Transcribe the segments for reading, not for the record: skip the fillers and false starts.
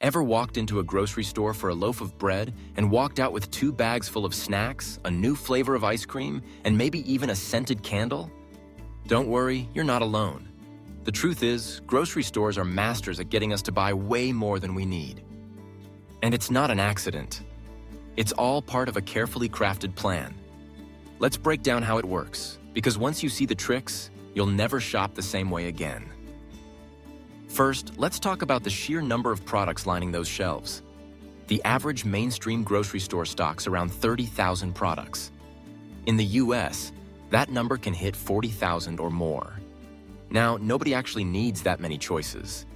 Ever walked into a grocery store for a loaf of bread and walked out with 2 bags full of snacks, a new flavor of ice cream, and maybe even a scented candle? Don't worry, you're not alone. The truth is, grocery stores are masters at getting us to buy way more than we need. And it's not an accident. It's all part of a carefully crafted plan. Let's break down how it works, because once you see the tricks, you'll never shop the same way again. First, let's talk about the sheer number of products lining those shelves. The average mainstream grocery store stocks around 30,000 products. In the US, that number can hit 40,000 or more. Now, nobody actually needs that many choices.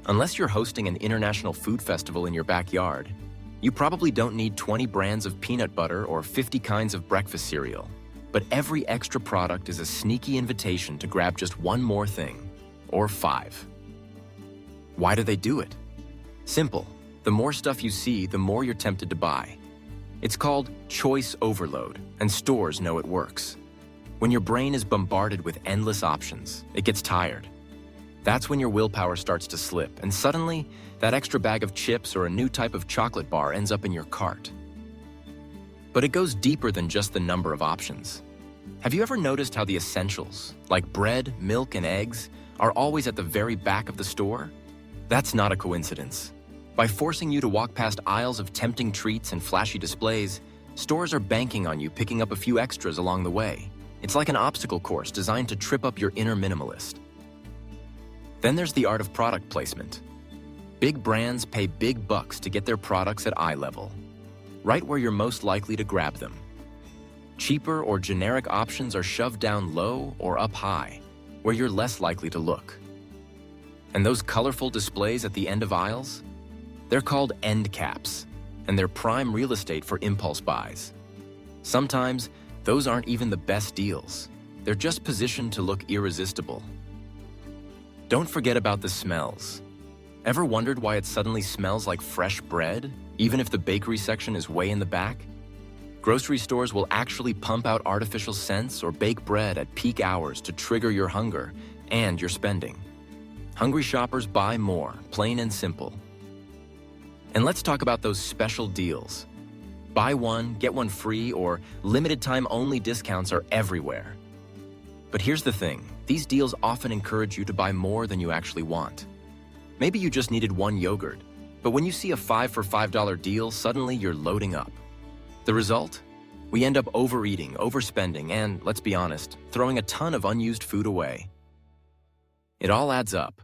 Unless you're hosting an international food festival in your backyard, you probably don't need 20 brands of peanut butter or 50 kinds of breakfast cereal. But every extra product is a sneaky invitation to grab just one more thing, or 5. Why do they do it? Simple. The more stuff you see, the more you're tempted to buy. It's called choice overload, and stores know it works. When your brain is bombarded with endless options, it gets tired. That's when your willpower starts to slip, and suddenly, that extra bag of chips or a new type of chocolate bar ends up in your cart. But it goes deeper than just the number of options. Have you ever noticed how the essentials, like bread, milk, and eggs, are always at the very back of the store? That's not a coincidence. By forcing you to walk past aisles of tempting treats and flashy displays, stores are banking on you picking up a few extras along the way. It's like an obstacle course designed to trip up your inner minimalist. Then there's the art of product placement. Big brands pay big bucks to get their products at eye level, right where you're most likely to grab them. Cheaper or generic options are shoved down low or up high, where you're less likely to look. And those colorful displays at the end of aisles? They're called end caps, and they're prime real estate for impulse buys. Sometimes, those aren't even the best deals. They're just positioned to look irresistible. Don't forget about the smells. Ever wondered why it suddenly smells like fresh bread, even if the bakery section is way in the back? Grocery stores will actually pump out artificial scents or bake bread at peak hours to trigger your hunger and your spending. Hungry shoppers buy more, plain and simple. And let's talk about those special deals. Buy one, get one free, or limited time only discounts are everywhere. But here's the thing, these deals often encourage you to buy more than you actually want. Maybe you just needed one yogurt, but when you see a 5 for $5 deal, suddenly you're loading up. The result? We end up overeating, overspending, and, let's be honest, throwing a ton of unused food away. It all adds up.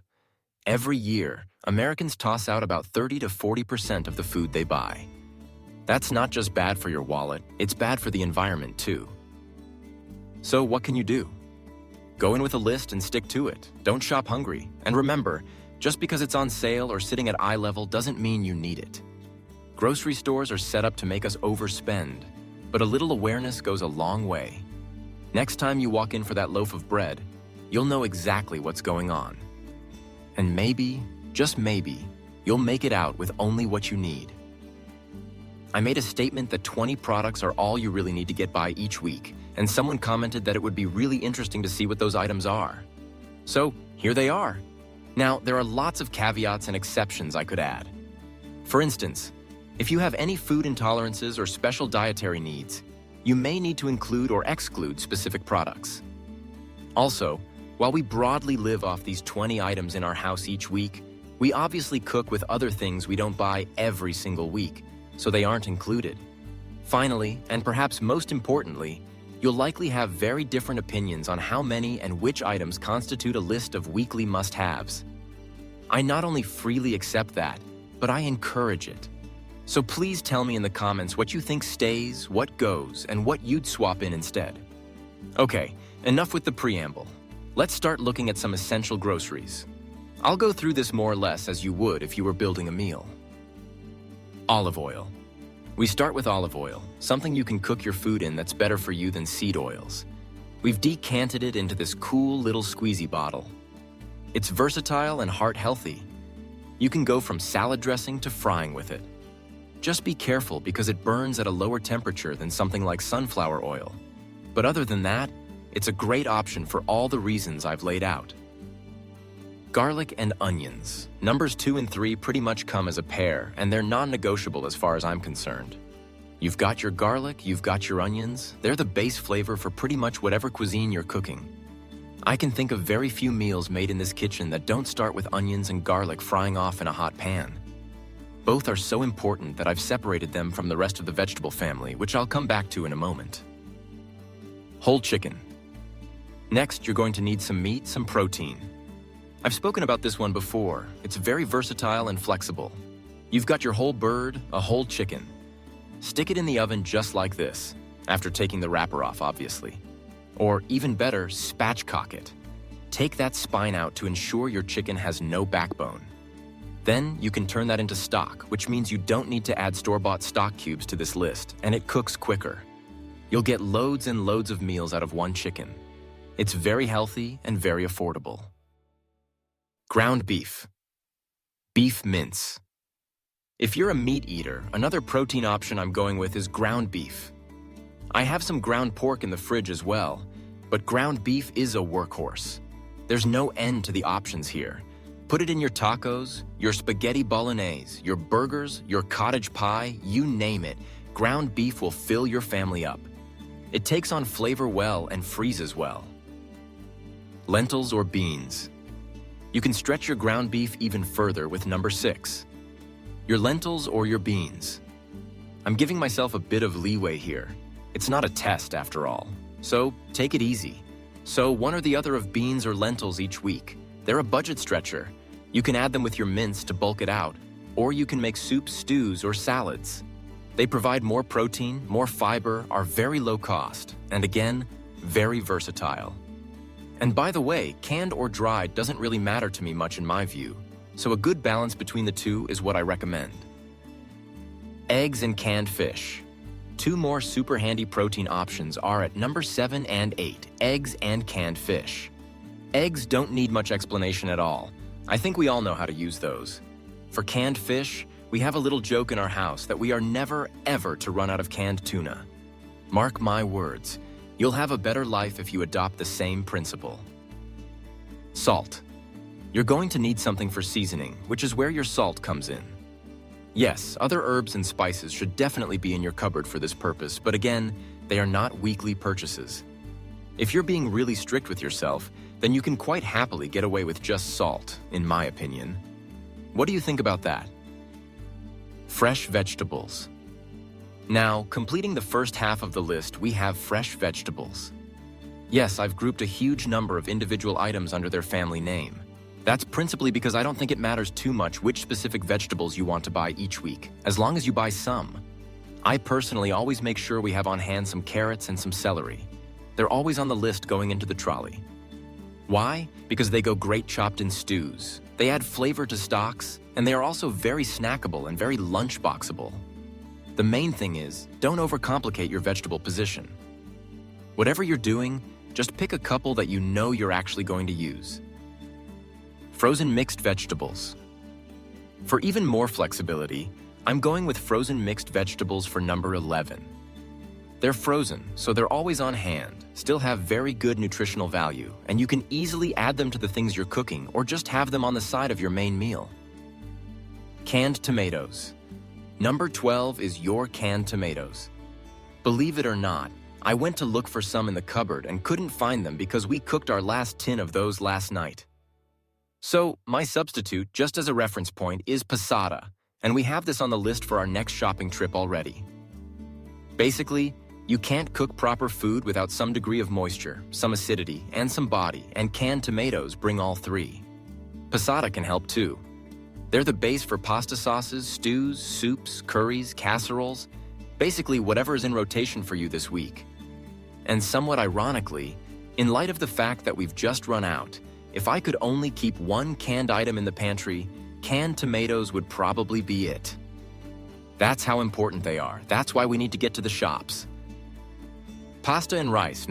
Every year, Americans toss out about 30 to 40% of the food they buy. That's not just bad for your wallet, it's bad for the environment too. So what can you do? Go in with a list and stick to it. Don't shop hungry. And remember, just because it's on sale or sitting at eye level doesn't mean you need it. Grocery stores are set up to make us overspend, but a little awareness goes a long way. Next time you walk in for that loaf of bread, you'll know exactly what's going on. And maybe, just maybe, you'll make it out with only what you need. I made a statement that 20 products are all you really need to get by each week, and someone commented that it would be really interesting to see what those items are. So, here they are. Now, there are lots of caveats and exceptions I could add. For instance, if you have any food intolerances or special dietary needs, you may need to include or exclude specific products. Also, while we broadly live off these 20 items in our house each week, we obviously cook with other things we don't buy every single week, so they aren't included. Finally, and perhaps most importantly, you'll likely have very different opinions on how many and which items constitute a list of weekly must-haves. I not only freely accept that, but I encourage it. So please tell me in the comments what you think stays, what goes, and what you'd swap in instead. Okay, enough with the preamble. Let's start looking at some essential groceries. I'll go through this more or less as you would if you were building a meal. Olive oil. We start with olive oil, something you can cook your food in that's better for you than seed oils. We've decanted it into this cool little squeezy bottle. It's versatile and heart-healthy. You can go from salad dressing to frying with it. Just be careful because it burns at a lower temperature than something like sunflower oil. But other than that, it's a great option for all the reasons I've laid out. Garlic and onions. Numbers 2 and 3 pretty much come as a pair, and they're non-negotiable as far as I'm concerned. You've got your garlic, you've got your onions. They're the base flavor for pretty much whatever cuisine you're cooking. I can think of very few meals made in this kitchen that don't start with onions and garlic frying off in a hot pan. Both are so important that I've separated them from the rest of the vegetable family, which I'll come back to in a moment. Whole chicken. Next, you're going to need some meat, some protein. I've spoken about this one before. It's very versatile and flexible. You've got your whole bird, a whole chicken. Stick it in the oven just like this, after taking the wrapper off, obviously. Or even better, spatchcock it. Take that spine out to ensure your chicken has no backbone. Then you can turn that into stock, which means you don't need to add store-bought stock cubes to this list, and it cooks quicker. You'll get loads and loads of meals out of one chicken. It's very healthy and very affordable. Ground beef. Beef mince. If you're a meat eater, another protein option I'm going with is ground beef. I have some ground pork in the fridge as well, but ground beef is a workhorse. There's no end to the options here. Put it in your tacos, your spaghetti bolognese, your burgers, your cottage pie, you name it. Ground beef will fill your family up. It takes on flavor well and freezes well. Lentils or beans. You can stretch your ground beef even further with number 6. Your lentils or your beans. I'm giving myself a bit of leeway here. It's not a test after all, so take it easy. So one or the other of beans or lentils each week. They're a budget stretcher. You can add them with your mince to bulk it out, or you can make soups, stews, or salads. They provide more protein, more fiber, are very low cost, and again, very versatile. And by the way, canned or dried doesn't really matter to me much in my view, so a good balance between the two is what I recommend. Eggs and canned fish. 2 more super handy protein options are at number 7 and 8, eggs and canned fish. Eggs don't need much explanation at all. I think we all know how to use those. For canned fish, we have a little joke in our house that we are never, ever to run out of canned tuna. Mark my words, you'll have a better life if you adopt the same principle. Salt. You're going to need something for seasoning, which is where your salt comes in. Yes, other herbs and spices should definitely be in your cupboard for this purpose, but again, they are not weekly purchases. If you're being really strict with yourself, then you can quite happily get away with just salt, in my opinion. What do you think about that? Fresh vegetables. Now, completing the first half of the list, we have fresh vegetables. Yes, I've grouped a huge number of individual items under their family name. That's principally because I don't think it matters too much which specific vegetables you want to buy each week, as long as you buy some. I personally always make sure we have on hand some carrots and some celery. They're always on the list going into the trolley. Why? Because they go great chopped in stews. They add flavor to stocks, and they are also very snackable and very lunchboxable. The main thing is, don't overcomplicate your vegetable position. Whatever you're doing, just pick a couple that you know you're actually going to use. Frozen mixed vegetables. For even more flexibility, I'm going with frozen mixed vegetables for number 11. They're frozen, so they're always on hand, still have very good nutritional value, and you can easily add them to the things you're cooking or just have them on the side of your main meal. Canned tomatoes. Number 12 is your canned tomatoes. Believe it or not, I went to look for some in the cupboard and couldn't find them because we cooked our last tin of those last night. So, my substitute, just as a reference point, is passata, and we have this on the list for our next shopping trip already. Basically, you can't cook proper food without some degree of moisture, some acidity, and some body, and canned tomatoes bring all 3. Passata can help too. They're the base for pasta sauces, stews, soups, curries, casseroles, basically whatever is in rotation for you this week. And somewhat ironically, in light of the fact that we've just run out, if I could only keep one canned item in the pantry, canned tomatoes would probably be it. That's how important they are. That's why we need to get to the shops. Pasta and rice,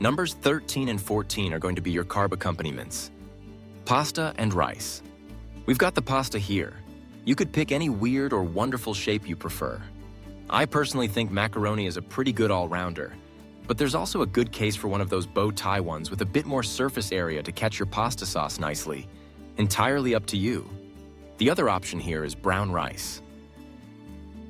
Numbers 13 and 14 are going to be your carb accompaniments. Pasta and rice. We've got the pasta here. You could pick any weird or wonderful shape you prefer. I personally think macaroni is a pretty good all-rounder, but there's also a good case for one of those bow tie ones with a bit more surface area to catch your pasta sauce nicely. Entirely up to you. The other option here is brown rice.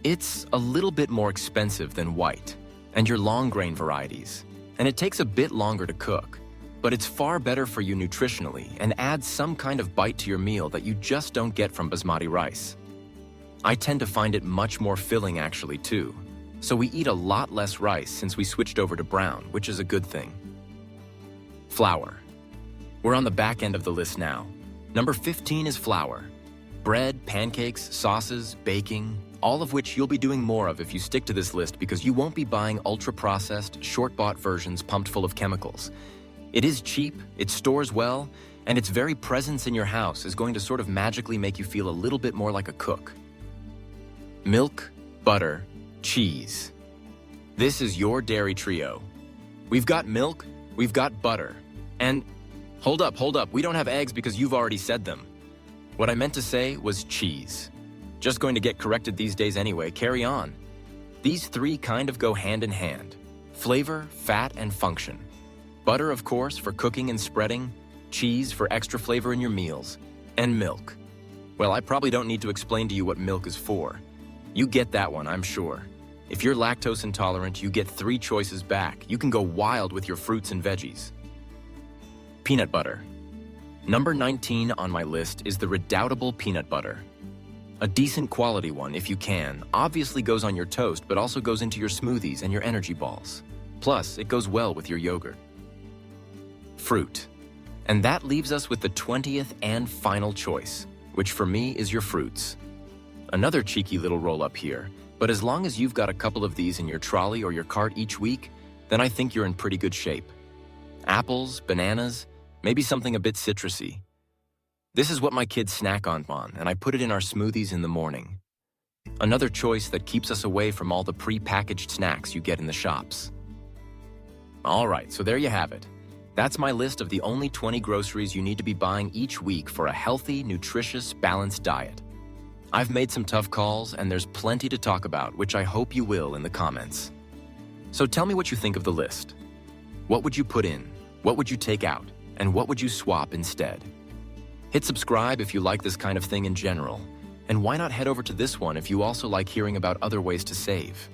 It's a little bit more expensive than white and your long grain varieties, and it takes a bit longer to cook, but it's far better for you nutritionally and adds some kind of bite to your meal that you just don't get from basmati rice. I tend to find it much more filling actually too, so we eat a lot less rice since we switched over to brown, which is a good thing. Flour. We're on the back end of the list now. Number 15 is flour. Bread, pancakes, sauces, baking, all of which you'll be doing more of if you stick to this list because you won't be buying ultra-processed, short-bought versions pumped full of chemicals. It is cheap, it stores well, and its very presence in your house is going to sort of magically make you feel a little bit more like a cook. Milk, butter, cheese. This is your dairy trio. We've got milk, we've got butter, and hold up, we don't have eggs because you've already said them. What I meant to say was cheese. Just going to get corrected these days anyway, carry on. These three kind of go hand in hand. Flavor, fat, and function. Butter, of course, for cooking and spreading, cheese for extra flavor in your meals, and milk. Well, I probably don't need to explain to you what milk is for. You get that one, I'm sure. If you're lactose intolerant, you get 3 choices back. You can go wild with your fruits and veggies. Peanut butter. Number 19 on my list is the redoubtable peanut butter. A decent quality one, if you can, obviously goes on your toast, but also goes into your smoothies and your energy balls. Plus, it goes well with your yogurt. Fruit. And that leaves us with the 20th and final choice, which for me is your fruits. Another cheeky little roll-up here, but as long as you've got a couple of these in your trolley or your cart each week, then I think you're in pretty good shape. Apples, bananas, maybe something a bit citrusy. This is what my kids snack on, and I put it in our smoothies in the morning. Another choice that keeps us away from all the pre-packaged snacks you get in the shops. All right, so there you have it. That's my list of the only 20 groceries you need to be buying each week for a healthy, nutritious, balanced diet. I've made some tough calls, and there's plenty to talk about, which I hope you will in the comments. So tell me what you think of the list. What would you put in? What would you take out? And what would you swap instead? Hit subscribe if you like this kind of thing in general, and why not head over to this one if you also like hearing about other ways to save?